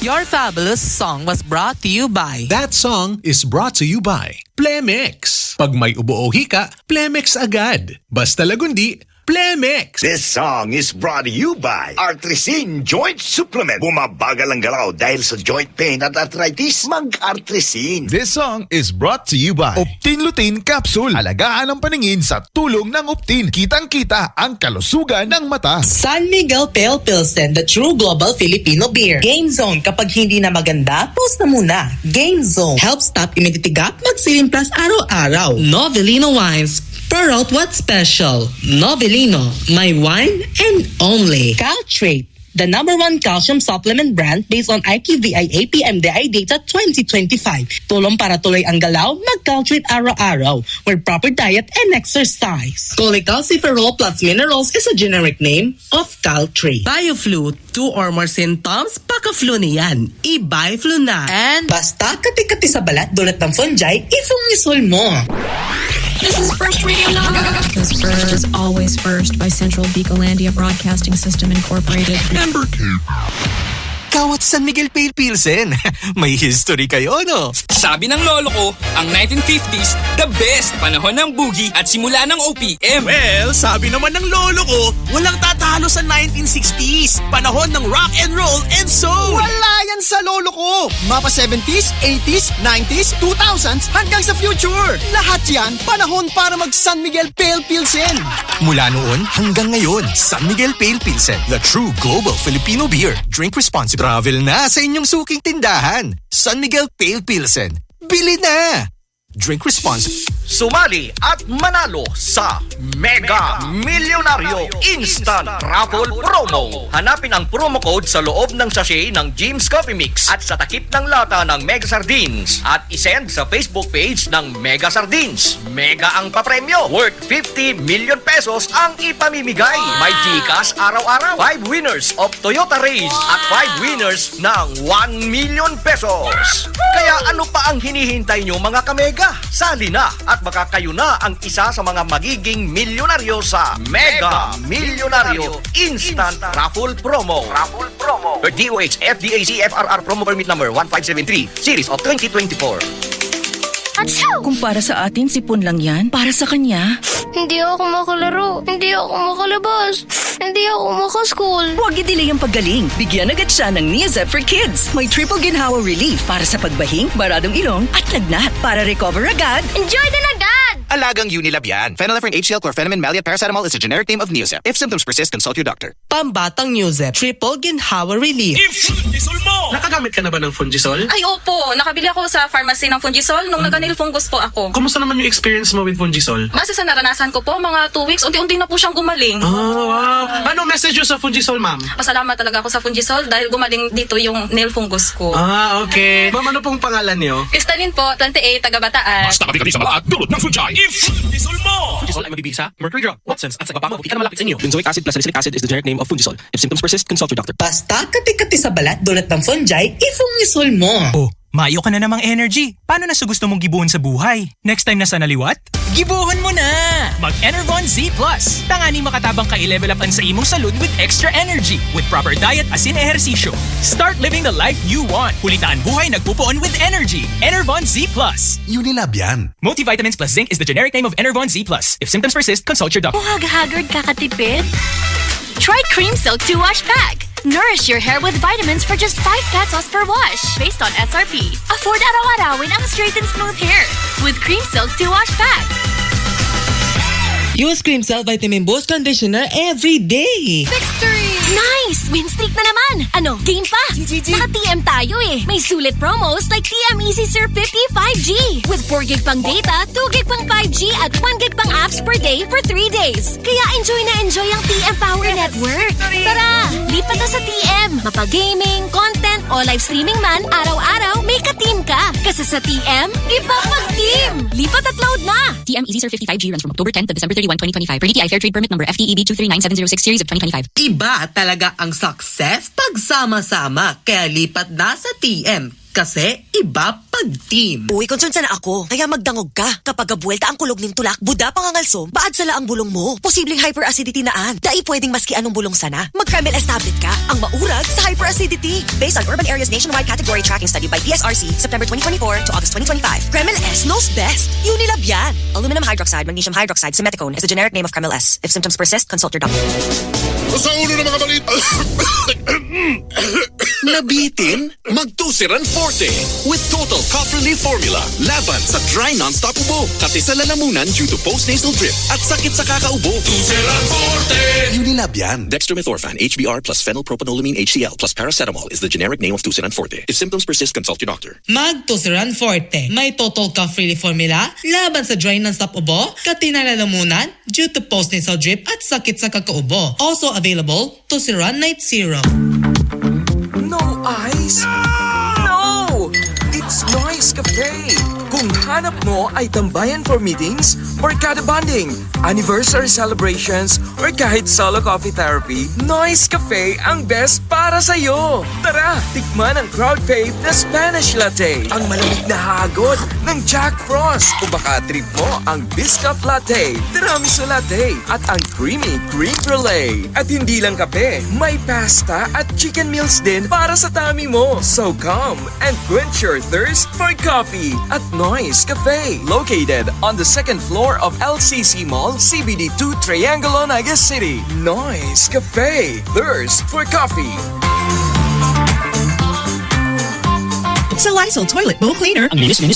Your fabulous song was brought to you by... That song is brought to you by Plemex. Pag may ubo o hika, Plemex agad. Basta lagundi, Plemex. This song is brought to you by Artresin Joint Supplement. Bumabagal ang galaw dahil sa joint pain at arthritis, mag-Artresin. This song is brought to you by Optin Lutein Capsule. Alagaan ang paningin sa tulong ng Optin. Kitang-kita ang kalusugan ng mata. San Miguel Pale Pilsen, the true global Filipino beer. Game Zone, kapag hindi na maganda, pause na muna. Game Zone helps stop immunity gap, magsilin plus araw-araw. Novelino Wines, pour out what's special. Novelino, my wine and only. Caltrate, the #1 calcium supplement brand based on IQVIA PMDI data 2025. Tulong para tuloy ang galaw, mag-Caltrate araw-araw with proper diet and exercise. Cholecalciferol plus minerals is a generic name of Caltrate. BioFlu, 2 or more symptoms, paka-flu na yan. I-BioFlu na. And... Basta kati-kati sa balat dulot ng fungi, ifungisol mo. This is First Radio Network. Because first is always first by Central Bicolandia Broadcasting System Incorporated. Number 2. Kawat San Miguel Pale Pilsen. May history kayo, no? Sabi ng lolo ko, ang 1950s, the best panahon ng boogie at simula ng OPM. Well, sabi naman ng lolo ko, walang tatalo sa 1960s. Panahon ng rock and roll and soul. Wala yan sa lolo ko. Mapa 70s, 80s, 90s, 2000s, hanggang sa future. Lahat yan, panahon para mag San Miguel Pale Pilsen. Mula noon hanggang ngayon, San Miguel Pale Pilsen, the true global Filipino beer. Drink responsibly. Travel na sa inyong suking tindahan. San Miguel Pale Pilsen. Bili na! Drink responsibly. Sumali at manalo sa Mega Milyonaryo Instant Raffle Promo. Hanapin ang promo code sa loob ng sachet ng Jim's Coffee Mix at sa takip ng lata ng Mega Sardines at isend sa Facebook page ng Mega Sardines. Mega ang papremyo. Worth 50 million pesos ang ipamimigay. May GCash araw-araw. 5 winners of Toyota Race at 5 winners ng 1 million pesos. Kaya ano pa ang hinihintay nyo mga kamega? Sali na at baka kayo na ang isa sa mga magiging milyonaryo sa Mega Milyonaryo Instant Raffle Promo. Per DOH FDAC FRR Promo Permit Number 1573 Series of 2024. Kung para sa atin, sipon lang yan. Para sa kanya, hindi ako makalaro. Hindi ako makalabas. Hindi ako makaskool. Huwag i-delay ang paggaling. Bigyan agad siya ng Neozep for Kids. May triple ginhawa relief para sa pagbahing, baradong ilong at lagnat. Para recover agad. Enjoy din agad! Alagang Unilab yan. Phenylephrine HCl, chlorpheniramine, maleate, paracetamol is a generic name of Neozep. If symptoms persist, consult your doctor. Pambatang Neozep, triple ginhawa relief. Fungisol mo! Nakagamit ka na ba ng Fungisol? Ay, opo. Nakabili ako sa pharmacy ng Fungisol nung nagka-nilfungus po ako. Kumusta naman yung experience mo with Fungisol? Base sa naranasan ko po, mga 2 weeks, unti-unti na po siyang gumaling. Oh, wow. Ano message nyo sa Fungisol, ma'am? Pasalamat talaga ako sa Fungisol dahil gumaling dito yung nail fungus ko. Ah, okay. Ma'am, ano pong pangalan nyo? Kristalin po, 28, taga Bataan. Basta kati sa mga dulot ng fungi. Fungisol mo! Fungisol ay mabibigay sa Mercury Drug, Watsons at sa iba pang hindi ka na malapit sa inyo. Benzoic acid plus salicylic acid is the generic name of Fungisol. If symptoms persist, consult your doctor. Basta kati-kati sa balat dulot ng fungi, ifungisol mo. Oh, maayo ka na namang energy. Paano na sa gusto mong gibuhon sa buhay? Next time na sa naliwat? Gibuhon mo na! Mag-Enervon Z+. Tangani makatabang ka i-level up sa imong salud with extra energy with proper diet asin ehersisyo. Start living the life you want. Hulitaan buhay nagpupuon with energy. Enervon Z+. Unilab yan. Multivitamins plus zinc is the generic name of Enervon Z+. If symptoms persist, consult your doctor. Haggard kakatipid? Try Cream Silk 2-Wash Pack. Nourish your hair with vitamins for just 5 pesos per wash. Based on SRP. Afford araw-arawin ang straight and smooth hair with Cream Silk 2-Wash Pack. Use Cream Silk Vitamin Boost Conditioner every day. Victory! Nice! Win streak na naman! Ano, game pa? Naka-TM tayo eh. May sulit promos like TM Easy Surf 50 5G. With 4 gig pang data, 2 gig pang 5G at 1 gig pang apps per day for 3 days. Kaya enjoy na enjoy ang TM Power Network. Tara! Lipat na sa TM. Mapa-gaming, content o live streaming man, araw-araw may ka-team ka. Kasi sa TM, iba pag-team! Lipat at load na! TM Easy Surf 50 5G runs from October 10 to December 31, 2025. Per DTI Fair Trade Permit Number FTEB 239706 Series of 2025. Iba talaga ang success pag sama-sama. Kaya lipat na sa TM. Kasi iba pag team. Uy, concern sana ako. Kaya magdangog ka. Kapag gabuelta ang kulog ning tulak, buda pangangalsom, baad sala ang bulong mo. Posibleng hyperacidity naan. Dai pwedeng maski anong bulong sana. Mag-Kremel S tablet ka. Ang maurag sa hyperacidity. Based on Urban Areas Nationwide Category Tracking Study by PSRC, September 2024 to August 2025. Kremel S knows best. Unilab yan. Aluminum hydroxide, magnesium hydroxide, simeticone is the generic name of Kremel S. If symptoms persist, consult your doctor. Sa ulo na mga balita. Nabitin? Mag-Tusiran Forte with Total Cough Relief Formula. Laban sa dry non-stop ubo, pati sa lalamunan due to post-nasal drip at sakit sa kakaubo. Tusiran Forte! Unilab yan. Dextromethorphan, HBr plus phenylpropanolamine HCl plus paracetamol is the generic name of Tusiran Forte. If symptoms persist, consult your doctor. Mag-Tusiran Forte. May Total Cough Relief Formula, laban sa dry non-stop ubo, katinalalamunan, due to post-nasal drip at sakit sa kakaubo. Also available, Tusiran Night Serum. No ice? No! It's Noise Cafe! Kung hanap mo ay tambayan for meetings, barkada bonding, anniversary celebrations, or kahit solo coffee therapy, Noise Cafe ang best para sa'yo! Tara, tikman ang crowd-fave na Spanish Latte, ang malamig na hagod ng Jack Frost, o baka trip mo ang Biscuit Latte, Tiramisu Latte, at ang Creamy Cream Brulee. At hindi lang kape, may pasta at chicken meals din para sa tummy mo. So come and quench your thirst for coffee at Noise Cafe, located on the second floor of LCC Mall, CBD2 Triangulo, Naga City. Noise Cafe, thirst for coffee. Sa Lysol Toilet Bowl Cleaner, Ang linis. 10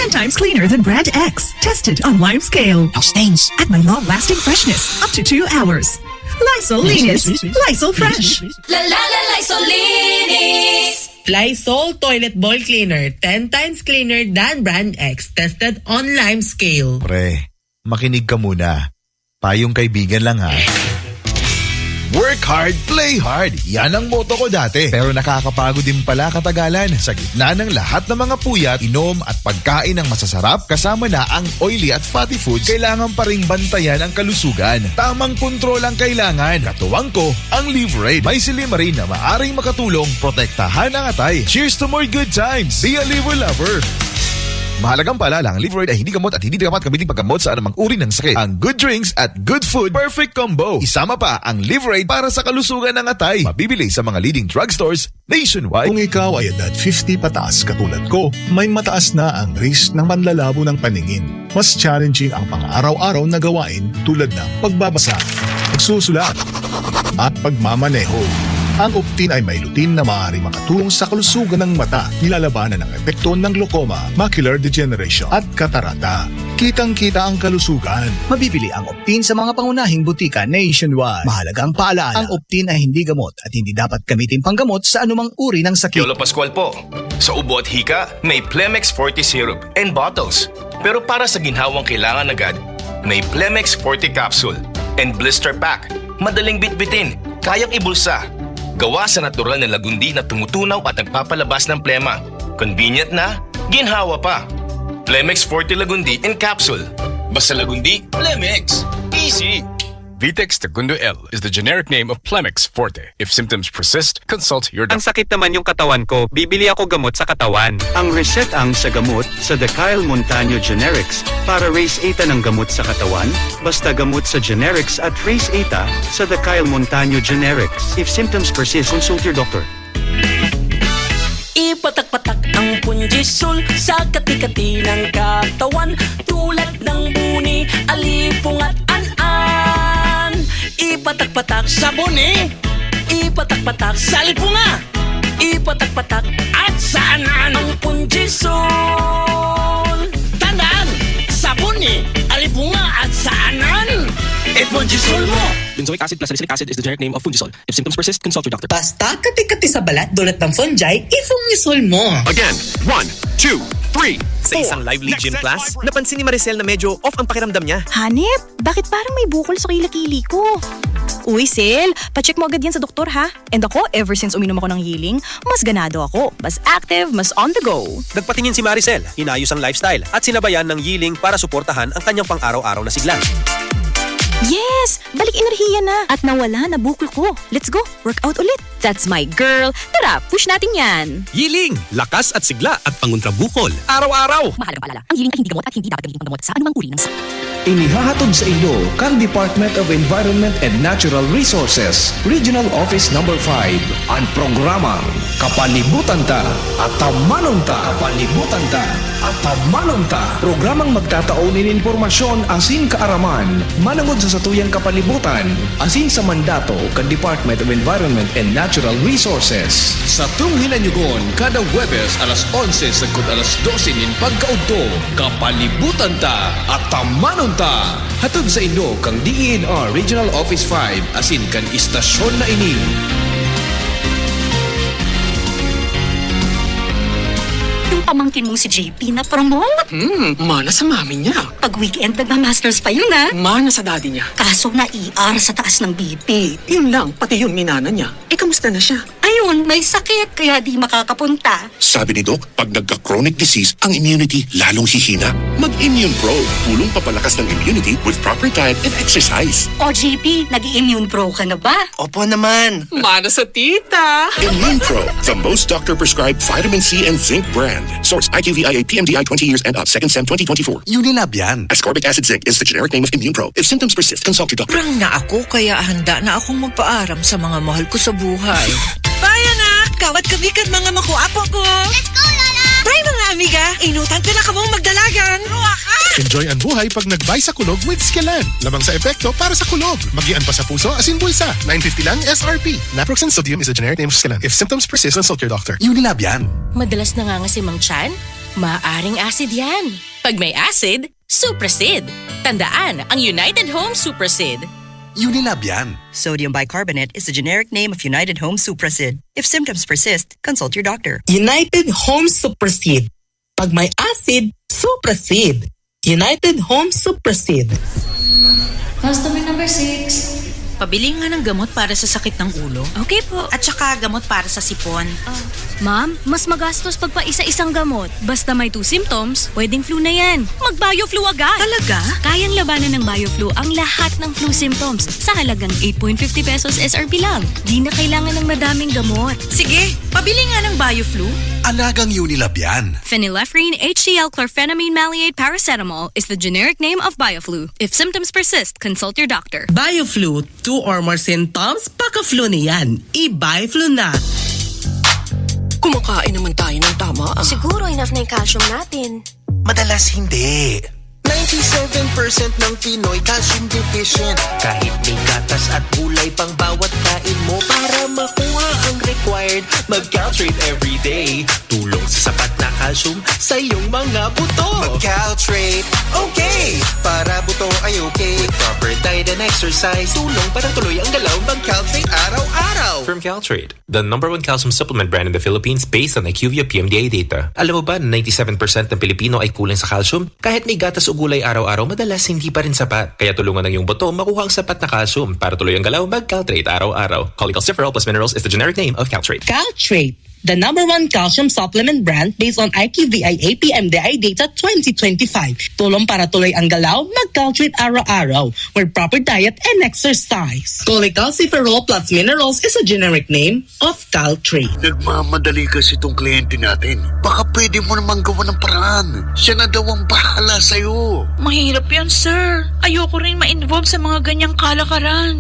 times cleaner than Brand X. Tested on lime scale. No stains. At may long-lasting freshness, up to 2 hours. Lysol Linis. Lysol Fresh. La la la Lysol Linis. Lysol Toilet Bowl Cleaner, 10 times cleaner than Brand X. Tested on lime scale. Pre, makinig ka muna. Payong kaibigan lang ha. Work hard, play hard. Yan ang motto ko dati. Pero nakakapagod din pala katagalan. Sa gitna ng lahat ng mga puyat, inom at pagkain ng masasarap, kasama na ang oily at fatty foods, kailangan pa ring bantayan ang kalusugan. Tamang kontrol ang kailangan. Katuwang ko, ang Liverade. May Silimarin na maaring makatulong protektahan ang atay. Cheers to more good times. Be a liver lover. Mahalagang paalala, ang Liverade ay hindi gamot at hindi dapat gamitin paggamot sa anumang uri ng sakit. Ang good drinks at good food, perfect combo. Isama pa ang Liverade para sa kalusugan ng atay. Mabibili sa mga leading drugstores nationwide. Kung ikaw ay edad 50 pataas katulad ko, may mataas na ang risk ng panlalabo ng paningin. Mas challenging ang pang-araw-araw na gawain tulad ng pagbabasa, pagsusulat, at pagmamaneho. Ang Optin ay may lutin na maaaring makatulong sa kalusugan ng mata, nilalabanan ng epekto ng glaucoma, macular degeneration at katarata. Kitang-kita ang kalusugan. Mabibili ang Optin sa mga pangunahing butika nationwide. Mahalagang paalala, ang Optin ay hindi gamot at hindi dapat gamitin panggamot sa anumang uri ng sakit. Yolo Pascual po. Sa ubo at hika, may Plemex Forte Syrup and bottles. Pero para sa ginhawang kailangan agad, may Plemex Forte Capsule and Blister Pack. Madaling bitbitin, kayang ibulsa. Gawa sa natural na lagundi na tumutunaw at nagpapalabas ng plema. Convenient na, ginhawa pa. Plemex Forte Lagundi in Capsule. Basta lagundi, Plemex. Easy. Vitex Segundo L is the generic name of Plemex Forte. If symptoms persist, consult your doctor. Ang sakit naman yung katawan ko, bibili ako gamot sa katawan. Ang reseta sa gamot sa Decail Montaño Generics para raise 8 ng gamot sa katawan. Basta gamot sa generics at raise 8 sa Decail Montaño Generics. If symptoms persist, consult your doctor. Ipatak-patak ang Punjisol sa kati-kati ng katawan, tulad ng buni, alipong at an-an. Ipatak-patak sa buni, ipatak-patak sa lipunga, ipatak-patak at sa an-an. Ang Punjisol, tandaan, sa buni, alipunga at sa an-an. Punjisol mo! Benzoic acid plus salicylic acid is the generic name of Fungisol. If symptoms persist, consult your doctor. Basta kati-kati sa balat dulot ng fungi, ifungisol mo. Again, 1, 2, 3, 4. Sa isang lively gym class, napansin ni Maricel na medyo off ang pakiramdam niya. Hanip, bakit parang may bukol sa kilikili ko? Uy, Sel, pacheck mo agad yan sa doktor ha. And ako, ever since uminom ako ng healing, mas ganado ako. Mas active, mas on the go. Nagpatingin si Maricel, inayos ang lifestyle at sinabayan ng healing para suportahan ang kanyang pang-araw-araw na sigla. Yes! Balik enerhiya na. At nawala na bukol ko. Let's go. Workout ulit. That's my girl. Tara, push natin yan. Yiling, lakas at sigla at pangontrabukol. Araw-araw. Mahalagang paalala, ang hiling ay hindi gamot at hindi dapat gamitin panggamot sa anumang uri ng Inihahatid sa inyo kang Department of Environment and Natural Resources, Regional Office No. 5, ang programang Kapalibutan Ta at Tamanon Ta. Kapalibutan Ta at Tamanon Ta. Programang magtataunin informasyon asin kaaraman, manangod sa satuyang kapalibutan, asin sa mandato kan Department of Environment and Natural Resources. Sa Tunghilan-Yugon, kada Huwebes alas 11 sagkod alas 12 nin pagkaudto, Kapalibutan Ta at Tamanon Ta. Hatod sa inyo kang DENR Regional Office 5 asin kan istasyon na ini. Yung pamangkin mong si JP na promote. Mana sa mami niya. Pag weekend, nagmamasters pa yun na. Mana sa daddy niya. Kaso na ER sa taas ng BP. Yun lang, pati yun minana niya. Kamusta na siya? Ayun, may sakit kaya di makakapunta. Sabi ni Doc, pag nagka-chronic disease, ang immunity lalong hihina. Mag-Immune Pro. Tulong papalakas ng immunity with proper diet and exercise. O JP, nag-immune pro ka na ba? Opo naman. Mana sa tita. Immune Pro, the most doctor-prescribed vitamin C and zinc brand. Source IQVIA PMDI 20 years and up. 2nd Sem 2024. Unilab yan. Ascorbic acid zinc is the generic name of Immune Pro. If symptoms persist, consult your doctor. Prang na ako kaya handa na akong magpaaram sa mga mahal ko sa buhay. Bye, anak! Kawat kami kan mga makuapo ko! Let's go, Lola! Bye, mga amiga! Inutan ko na kamong magdalagan! Ruwa ka! Enjoy ang buhay pag nagbay sa kulog with Skielan. Lamang sa epekto para sa kulog. Magian pa sa puso asin bulsa. 950 lang SRP. Naproxen sodium is a generic name of Skielan. If symptoms persist, consult your doctor. Unilab yan. Madalas nangangasimang tiyan? Maaring acid yan. Pag may acid, Suprasid. Tandaan ang United Home Suprasid. Unilab yan. Sodium bicarbonate is the generic name of United Home Suprasid. If symptoms persist, consult your doctor. United Home Suprasid. Pag may acid, Suprasid. United Home Suprasid. Customer number 6. Pabili nga ng gamot para sa sakit ng ulo. Okay po. At saka gamot para sa sipon. Ma'am, mas magastos pag pa isa-isang gamot. Basta may 2 symptoms, pwedeng flu na yan. Mag-BioFlu agad. Talaga? Kayang labanan ng BioFlu ang lahat ng flu symptoms sa halagang 8.50 pesos SRP lang. Di na kailangan ng madaming gamot. Sige, pabili nga ng BioFlu. Alagang Unilab yan. Phenylephrine HCl chlorphenamine maleate paracetamol is the generic name of BioFlu. If symptoms persist, consult your doctor. BioFlu, 2 or more symptoms, paka-flu na yan. I-BioFlu na. Kumakain naman tayo ng tama. Siguro enough na yung calcium natin. Madalas hindi. 97% ng Pinoy calcium deficient. Kahit may gatas at gulay pang bawat kain mo, para makuha ang required, mag-Caltrate everyday. Tulong sa sapat na calcium sa iyong mga buto. Mag-Caltrate, okay! Para buto ay okay. With proper diet and exercise, tulong para tuloy ang galaw, mag-Caltrate araw-araw. From Caltrate, the #1 calcium supplement brand in the Philippines based on IQVIA PMDA data. Alam mo ba na 97% ng Pilipino ay kulang sa calcium? Kahit may gatas o gulay araw-araw, madalas hindi pa rin sapat. Kaya tulungan ng iyong buto makuha ang sapat na calcium. Para tuloy ang galaw, mag-Caltrate araw-araw. Cholecalciferol plus minerals is the generic name of Caltrate. Caltrate, the #1 calcium supplement brand based on IQVIA PMDI data 2025. Tulong para tuloy ang galaw, mag-Caltrate araw-araw with proper diet and exercise. Cholecalciferol plus minerals is a generic name of Caltrate. Nagmamadali kasi itong kliyente natin. Baka pwede mo namang gawa ng paraan. Siya na daw ang bahala sa'yo. Mahirap yan, sir. Ayoko rin ma-involve sa mga ganyang kalakaran.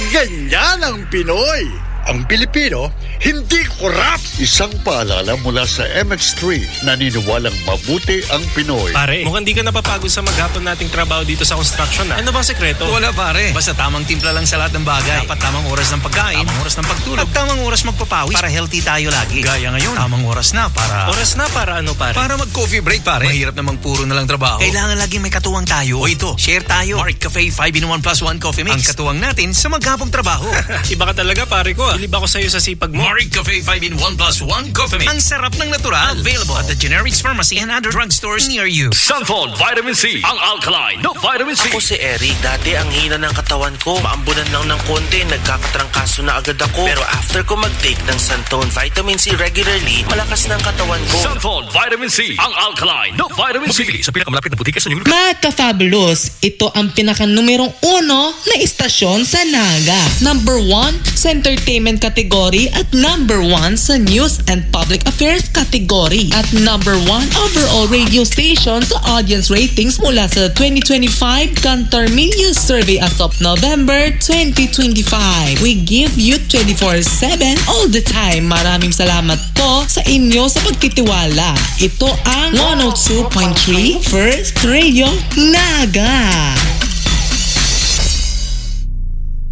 Ganyan ang Pinoy. Ang Pilipino, hindi korap. Isang paalala mula sa MX3, naniniwalang mabuti ang Pinoy. Pare, mukhang di ka napapagod sa maghapon nating trabaho dito sa construction na. Ano bang sekreto? Wala pare. Basta tamang timpla lang sa lahat ng bagay. Dapat tamang oras ng pagkain, tamang oras ng pagtulog, at tamang oras magpapawis para healthy tayo lagi. Gaya ngayon, tamang oras na para... Oras na para ano pare? Para mag-coffee break pare. Mahirap namang puro na lang trabaho. Kailangan laging may katuwang tayo. O ito, share tayo. Mark Cafe 5-in-1+1 Coffee Mix. Ang katuwang natin sa maghapong trabaho. Iba ka talaga pare ko ah. Bilib ako sa'yo sa sipag mo. Marik Cafe 5-in-1+1 Coffee Mix. Ang sarap ng natural. Available at the Generics Pharmacy and other drugstores near you. Sunfall Vitamin C. Ang alkaline no vitamin C. Ako si Eric. Dati ang hina ng katawan ko. Maambunan lang ng konti. Nagkakatrangkaso na agad ako. Pero after ko mag-take ng Santone Vitamin C regularly, malakas ng katawan ko. Sunfall Vitamin C. Ang alkaline no vitamin C. Mabili sa pinakamalapit na butika sa New Mga ka-fabulous, ito ang pinaka-numerong 1 na istasyon sa Naga. Number 1 sa entertainment category at number 1 sa news and public affairs category. At number 1 overall radio station sa audience ratings mula sa 2025 Kantar Media Survey as of November 2025. We give you 24/7 all the time. Maraming salamat po sa inyo sa pagtitiwala. Ito ang 102.3 First Radio Naga.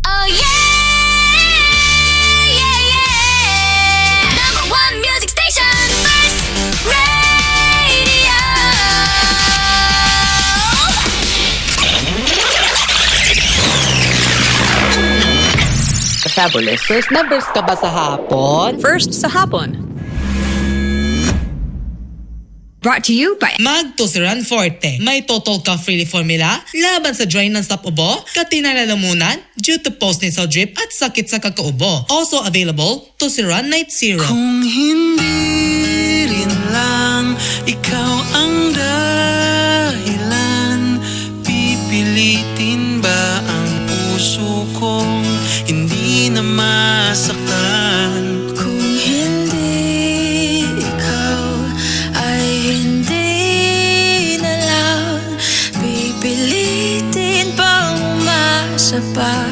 Oh yeah! Number 1 music station, First Radio. Fabulous. First numbers ka ba sa hapon? First sa hapon. Brought to you by Magtusiran Forte. May total cough-free formula laban sa dry non-stop ubo, katinalalamunan, due to post-nasal drip at sakit sa kakaubo. Also available, Tusiran Night Serum. Kung hindi rin lang ikaw ang dahilan, pipilitin ba ang puso kong hindi na masaktan? Kung hindi ikaw ay hindi na lang, pipilitin pang umasa pa